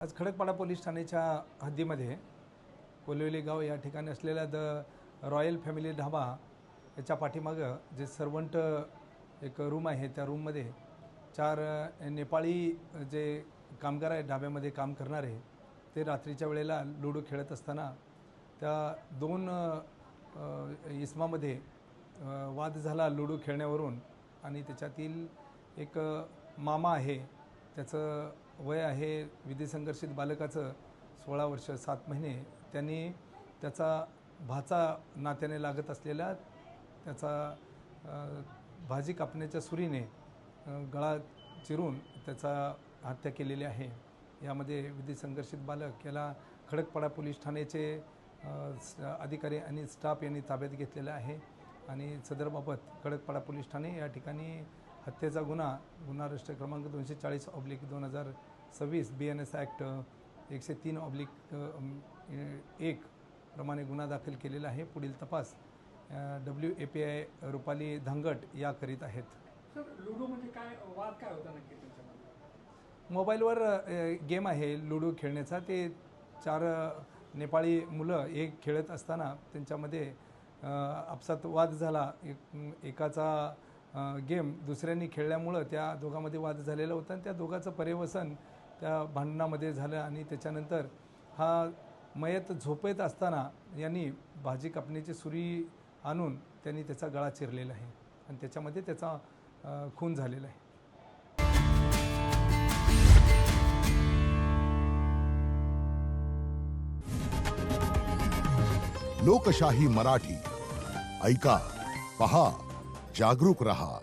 आज खडकपाडा पोलीस ठाण्याच्या हद्दीमध्ये कोलिवली गाव या ठिकाणी असलेल्या द रॉयल फॅमिली ढाबा याच्या पाठीमागं जे सर्वंट एक रूम आहे, त्या रूममध्ये 4 नेपाळी जे कामगार आहेत ढाब्यामध्ये काम करणारे, ते रात्रीच्या वेळेला लुडो खेळत असताना त्या 2 इसमामध्ये वाद झाला लुडो खेळण्यावरून. आणि त्याच्यातील एक मामा आहे, त्याचं वय आहे विधिसंघर्षित बालकाचं 16 वर्ष 7 महिने. त्यांनी त्याचा भाचा नात्याने लागत असलेला त्याचा भाजी कापण्याच्या सुरीने गळा चिरून त्याचा हत्या केलेली आहे. यामध्ये विधिसंघर्षित बालक याला खडकपाडा पोलीस ठाण्याचे अधिकारी आणि स्टाफ यांनी ताब्यात घेतलेला आहे. आणि सदरबाबत खडकपाडा पोलीस ठाणे या ठिकाणी हत्येचा गुन्हा रजिस्टर क्रमांक 240/2026 BNS ॲक्ट 103/1 प्रमाणे गुन्हा दाखल केलेला आहे. पुढील तपास WAPI रुपाली धांगट या करीत आहेत. सर, लुडो म्हणजे काय, वाद काय होता नक्की त्यांच्यामध्ये? मोबाईलवर गेम आहे लुडो खेळण्याचा. ते 4 नेपाळी मुलं एक खेळत असताना त्यांच्यामध्ये आपसात वाद झाला. एकाचा गेम दुसऱ्यांनी खेळल्यामुळं त्या दोघांमध्ये वाद झालेला होता आणि त्या दोघांचं पर्यवसन त्या भांडणामध्ये झालं. आणि त्याच्यानंतर हा मयत झोपेत असताना यांनी भाजी कापण्याची सुरी आणून त्यांनी त्याचा गळा चिरलेला आहे आणि त्याच्यामध्ये त्याचा खून झालेला आहे. लोकशाही मराठी ऐका, पहा, जागरूक रहा.